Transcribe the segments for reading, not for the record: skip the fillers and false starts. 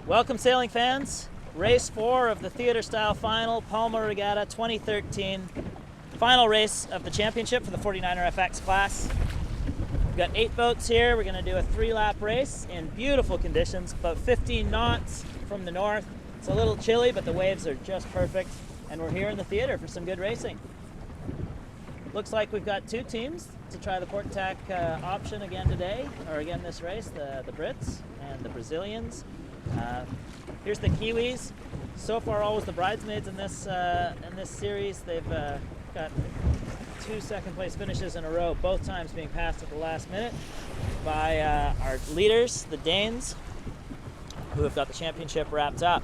Welcome, sailing fans. Race 4 of the theater style final, Palma Regatta 2013. Final race of the championship for the 49er FX class. We've got 8 boats here. We're going to do a 3-lap race in beautiful conditions, about 15 knots from the north. It's a little chilly, but the waves are just perfect. And we're here in the theater for some good racing. Looks like we've got 2 teams to try the port tack option again today, or again this race, the Brits and the Brazilians. Here's the Kiwis. So far, always the bridesmaids in this series. They've got 2 second-place finishes in a row, both times being passed at the last minute by our leaders, the Danes, who have got the championship wrapped up.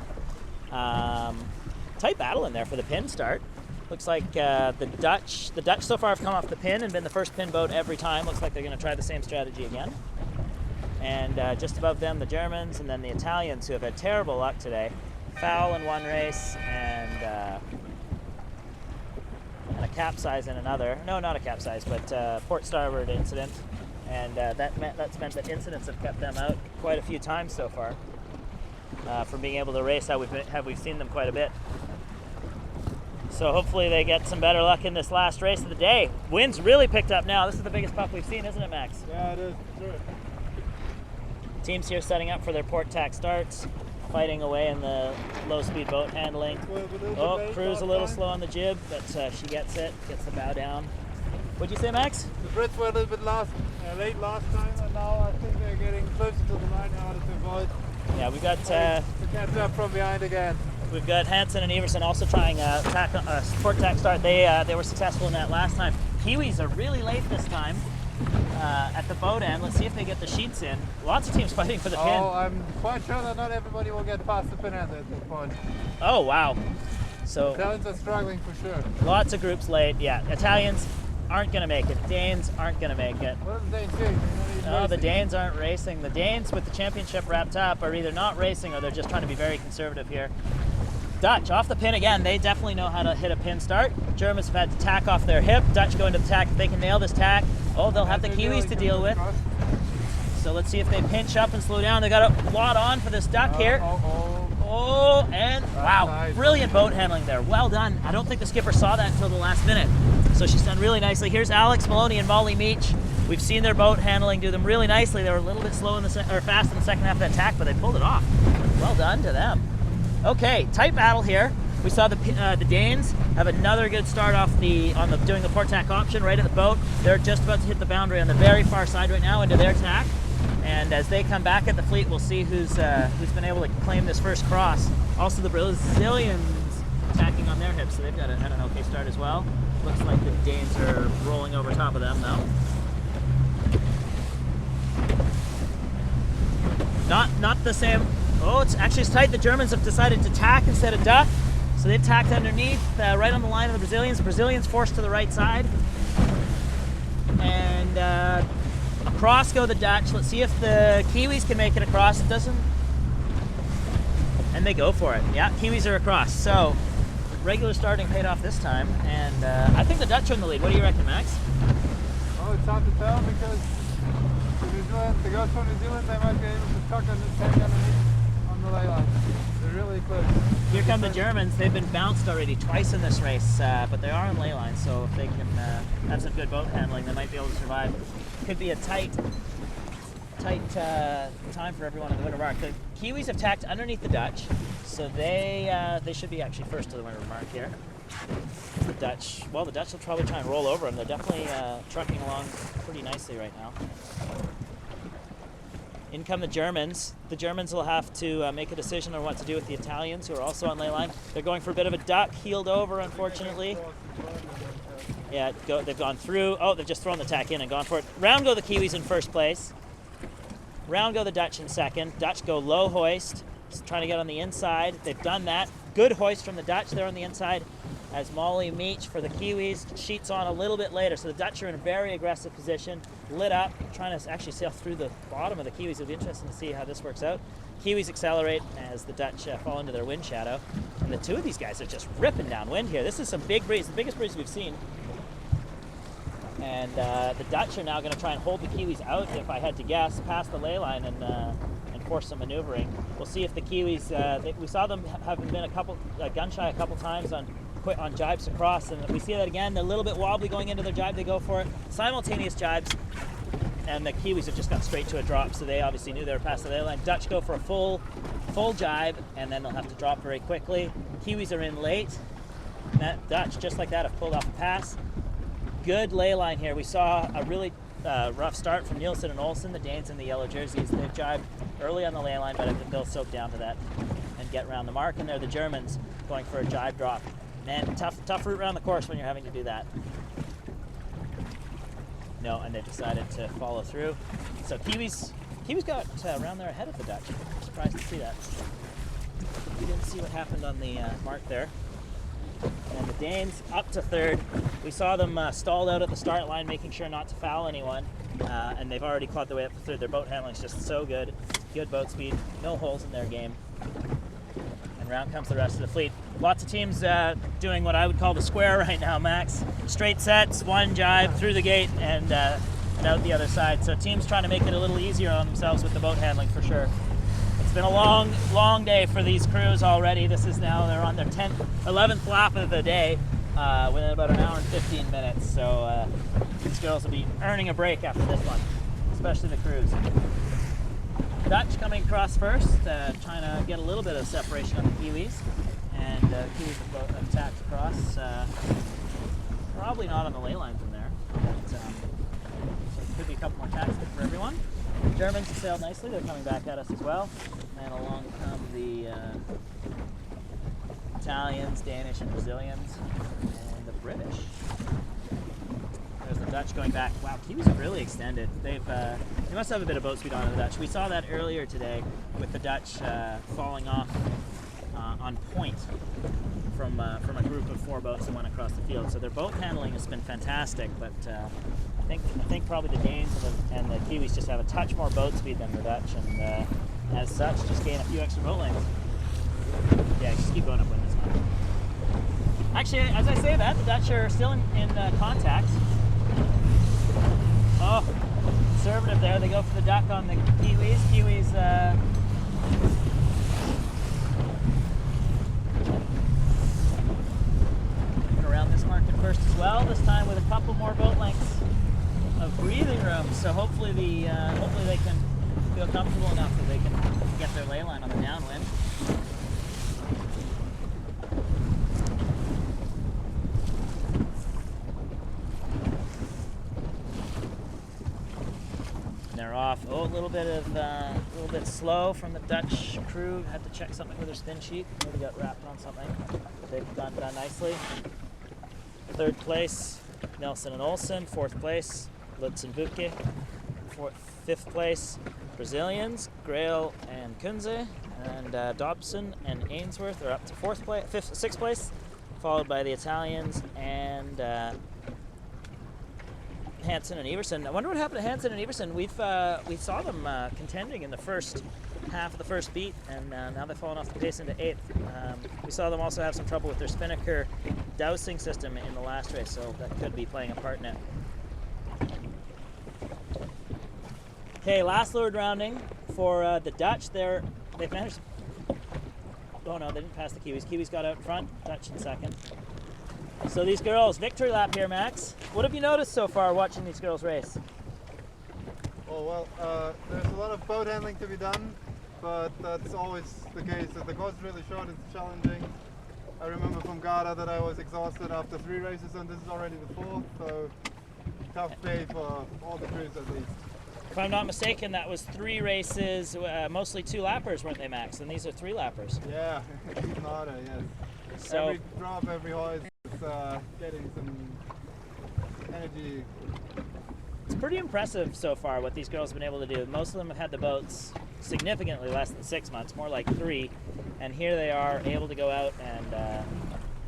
Tight battle in there for the pin start. Looks like the Dutch so far have come off the pin and been the first pin boat every time. Looks like they're going to try the same strategy again. And just above them, the Germans, and then the Italians, who have had terrible luck today. Foul in one race and a capsize in another. No, not a capsize, but port starboard incident. And that's meant that incidents have kept them out quite a few times so far from being able to race how we've seen them quite a bit. So hopefully they get some better luck in this last race of the day. Wind's really picked up now. This is the biggest puff we've seen, isn't it, Max? Yeah, it is. Sure. Teams here setting up for their port tack starts, fighting away in the low-speed boat handling. Oh, crew's a little slow on the jib, but she gets it, gets the bow down. What'd you say, Max? The Brits were a little bit late last time, and now I think they're getting closer to the line in order to avoid. Yeah, we got to catch up from behind again. We've got Hansen and Everson also trying port tack start. They were successful in that last time. Kiwis are really late this time at the boat end. Let's see if they get the sheets in. Lots of teams fighting for the pin. Oh, I'm quite sure that not everybody will get past the pin end at this point. Oh, wow. So Italians are struggling for sure. Lots of groups late, yeah. Italians aren't going to make it. Danes aren't going to make it. What are the Danes doing? No, the Danes aren't racing. The Danes, with the championship wrapped up, are either not racing or they're just trying to be very conservative here. Dutch off the pin again. They definitely know how to hit a pin start. Germans have had to tack off their hip. Dutch go into the tack. If they can nail this tack, oh, they'll have the Kiwis to deal with. So let's see if they pinch up and slow down. They got a lot on for this duck here. Oh, and wow, nice. Brilliant boat handling there. Well done. I don't think the skipper saw that until the last minute. So she's done really nicely. Here's Alex Maloney and Molly Meach. We've seen their boat handling do them really nicely. They were a little bit slow or fast in the second half of that tack, but they pulled it off. Well done to them. Okay, tight battle here. We saw the Danes have another good start off doing the port tack option right at the boat. They're just about to hit the boundary on the very far side right now into their tack. And as they come back at the fleet, we'll see who's been able to claim this first cross. Also, the Brazilians tacking on their hips, so they've had an okay start as well. Looks like the Danes are rolling over top of them though. Not the same. Oh, it's tight. The Germans have decided to tack instead of duck. So they've tacked underneath, right on the line of the Brazilians. Brazilians forced to the right side. And across go the Dutch. Let's see if the Kiwis can make it across. It doesn't. And they go for it. Yeah, Kiwis are across. So regular starting paid off this time. And I think the Dutch are in the lead. What do you reckon, Max? Oh, it's hard to tell because the girls from New Zealand, they might be able to tuck underneath on the ley line. They're really close. Here come the Germans. They've been bounced already twice in this race, but they are on ley line, so if they can have some good boat handling, they might be able to survive. Could be a tight time for everyone in the winter mark. The Kiwis have tacked underneath the Dutch, so they should be actually first to the winter mark here. The Dutch will probably try and roll over them. They're definitely trucking along pretty nicely right now. In come the Germans. The Germans will have to make a decision on what to do with the Italians, who are also on ley line. They're going for a bit of a duck, heeled over, unfortunately. Yeah, they've gone through. Oh, they've just thrown the tack in and gone for it. Round go the Kiwis in first place. Round go the Dutch in second. Dutch go low hoist, trying to get on the inside. They've done that. Good hoist from the Dutch. They're on the inside. As Molly Meach for the Kiwis, sheets on a little bit later. So the Dutch are in a very aggressive position, lit up, trying to actually sail through the bottom of the Kiwis. It'll be interesting to see how this works out. Kiwis accelerate as the Dutch fall into their wind shadow. And the two of these guys are just ripping downwind here. This is some big breeze, the biggest breeze we've seen. And the Dutch are now going to try and hold the Kiwis out, if I had to guess, past the ley line and force some maneuvering. We'll see if the Kiwis, we saw them having been gun shy a couple times on jibes across, and we see that again. They're a little bit wobbly going into their jibe. They go for it. Simultaneous jibes, and the Kiwis have just gone straight to a drop, so they obviously knew they were past the ley line. Dutch go for a full jibe, and then they'll have to drop very quickly. Kiwis are in late. Dutch, just like that, have pulled off a pass. Good ley line here. We saw a really rough start from Nielsen and Olsen, the Danes in the yellow jerseys. They've jibed early on the ley line, but they'll soak down to that and get around the mark. And they're the Germans going for a jibe drop. Man, tough route around the course when you're having to do that. No, and they've decided to follow through. So Kiwis got around there ahead of the Dutch. I'm surprised to see that. We didn't see what happened on the mark there. And the Danes up to third. We saw them stalled out at the start line, making sure not to foul anyone. And they've already clawed their way up to third. Their boat handling is just so good. Good boat speed, no holes in their game. And round comes the rest of the fleet. Lots of teams doing what I would call the square right now, Max. Straight sets, one jibe through the gate and out the other side. So teams trying to make it a little easier on themselves with the boat handling for sure. It's been a long day for these crews already. This is now, they're on their 11th lap of the day within about an hour and 15 minutes. So these girls will be earning a break after this one, especially the crews. Dutch coming across first, trying to get a little bit of separation on the Kiwis. And Kiwis have both attacked across. Probably not on the ley line from there. But, so it could be a couple more tacks for everyone. Germans have sailed nicely. They're coming back at us as well. And along come the Italians, Danish, and Brazilians, and the British. There's the Dutch going back. Wow, Kiwis have really extended. They must have a bit of boat speed on the Dutch. We saw that earlier today with the Dutch falling off on point from a group of 4 boats that went across the field. So their boat handling has been fantastic, but I think probably the Danes and the Kiwis just have a touch more boat speed than the Dutch, and as such, just gain a few extra boat lengths. Yeah, just keep going upwind this time. Actually, as I say that, the Dutch are still in contact. Oh, conservative there. They go for the duck on the Kiwis. Kiwis around this market first as well. This time with a couple more boat lengths of breathing room. So hopefully hopefully they can feel comfortable enough that they can get their ley line on the downwind. They're off. Oh, a little bit slow from the Dutch crew. Had to check something with their spin sheet. Maybe got wrapped on something. But they've done nicely. 3rd place, Nelson and Olsen. 4th place, Lutz and Buke. 5th place, Brazilians, Grail and Kunze. And Dobson and Ainsworth are up to 6th place, followed by the Italians and Hansen and Everson. I wonder what happened to Hansen and Everson. We saw them contending in the first half of the first beat, and now they've fallen off the pace into 8th. We saw them also have some trouble with their spinnaker dousing system in the last race, so that could be playing a part in it. Okay, last leeward rounding for the Dutch. They've managed. Oh no, they didn't pass the Kiwis. Kiwis got out in front. Dutch in 2nd. So these girls, victory lap here, Max. What have you noticed so far watching these girls race? Oh, well, there's a lot of boat handling to be done, but that's always the case. The course is really short, it's challenging. I remember from Garda that I was exhausted after 3 races, and this is already the 4th, so tough day for all the crews at least. If I'm not mistaken, that was 3 races, mostly 2 lappers, weren't they, Max? And these are 3 lappers. Yeah, even harder, yes. So, every drop, every hoist, it's getting some energy. It's pretty impressive so far what these girls have been able to do. Most of them have had the boats significantly less than 6 months, more like 3. And here they are able to go out and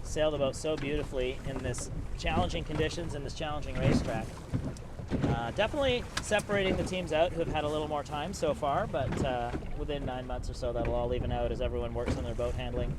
sail the boat so beautifully in this challenging conditions and this challenging racetrack. Definitely separating the teams out who have had a little more time so far, but within 9 months or so that'll all even out as everyone works on their boat handling.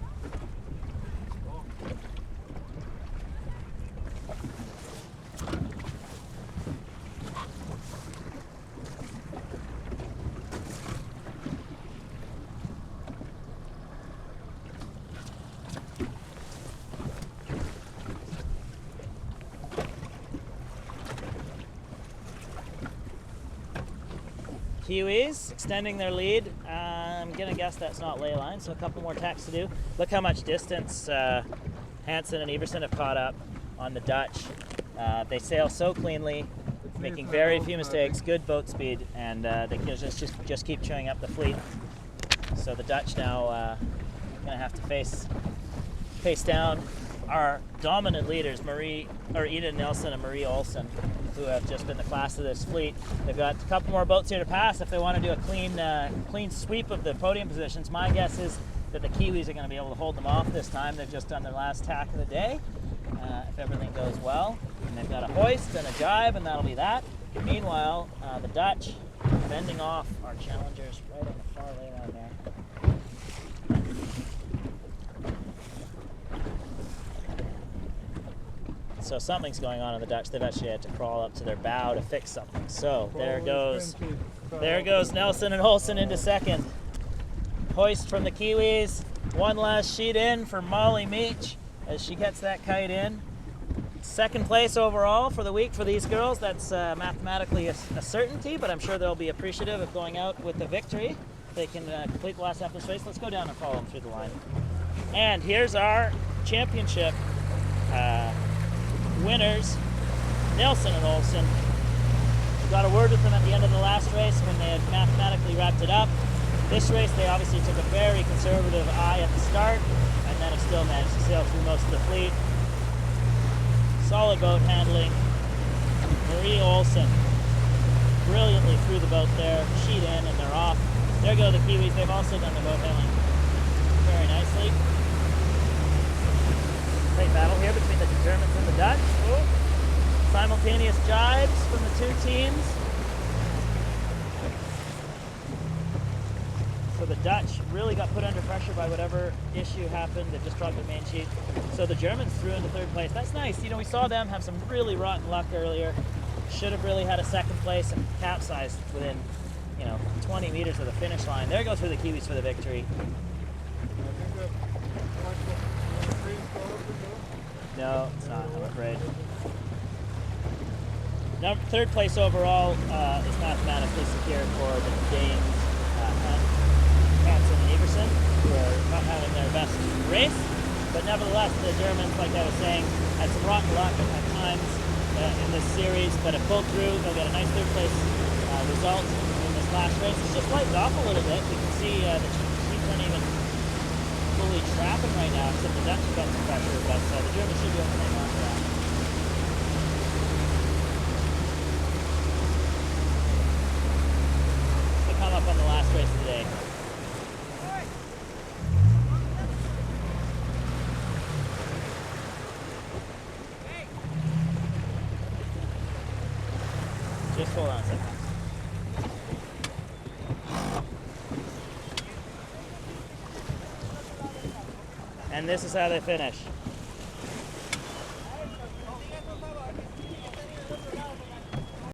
Kiwis extending their lead. I'm going to guess that's not ley line, so a couple more tacks to do. Look how much distance Hansen and Everson have caught up on the Dutch. They sail so cleanly, making very few mistakes, good boat speed, and they can just keep chewing up the fleet. So the Dutch now going to have to face down our dominant leaders, Ida Nilsson and Marie Olsen, who have just been the class of this fleet. They've got a couple more boats here to pass if they want to do a clean sweep of the podium positions. My guess is that the Kiwis are going to be able to hold them off this time. They've just done their last tack of the day, if everything goes well. And they've got a hoist and a jibe, and that'll be that. Meanwhile, the Dutch bending off our challengers right on the far lay line there. So something's going on in the Dutch. They've actually had to crawl up to their bow to fix something. So there goes Nelson and Olsen into second. Hoist from the Kiwis. One last sheet in for Molly Meach as she gets that kite in. Second place overall for the week for these girls. That's mathematically a certainty, but I'm sure they'll be appreciative of going out with the victory. They can complete the last half of this race. Let's go down and follow them through the line. And here's our championship winners, Nilsson and Olsen. We got a word with them at the end of the last race when they had mathematically wrapped it up. This race, they obviously took a very conservative eye at the start, and then have still managed to sail through most of the fleet. Solid boat handling. Marie Olsen brilliantly through the boat there, sheet in, and they're off. There go the Kiwis. They've also done the boat handling very nicely. Great battle here between the Germans and the Dutch. Ooh. Simultaneous jibes from the two teams. So the Dutch really got put under pressure by whatever issue happened. They just dropped the main sheet. So the Germans threw into third place. That's nice. You know, we saw them have some really rotten luck earlier. Should have really had a second place and capsized within, 20 meters of the finish line. There goes for the Kiwis for the victory. No, it's not, I'm afraid. Now, third place overall is mathematically secured for the Danes, Hansen and Everson, who are not having their best race. But nevertheless, the Germans, like I was saying, had some rotten luck at times in this series, but have pulled through. They'll get a nice third place result in this last race. It's just lightened off a little bit. You can see the sheets aren't even fully trapping right now, except the Dutch have got some pressure, but the Germans should be able to hang on to that. They come up on the last race of the day. Just hold on a second. And this is how they finish.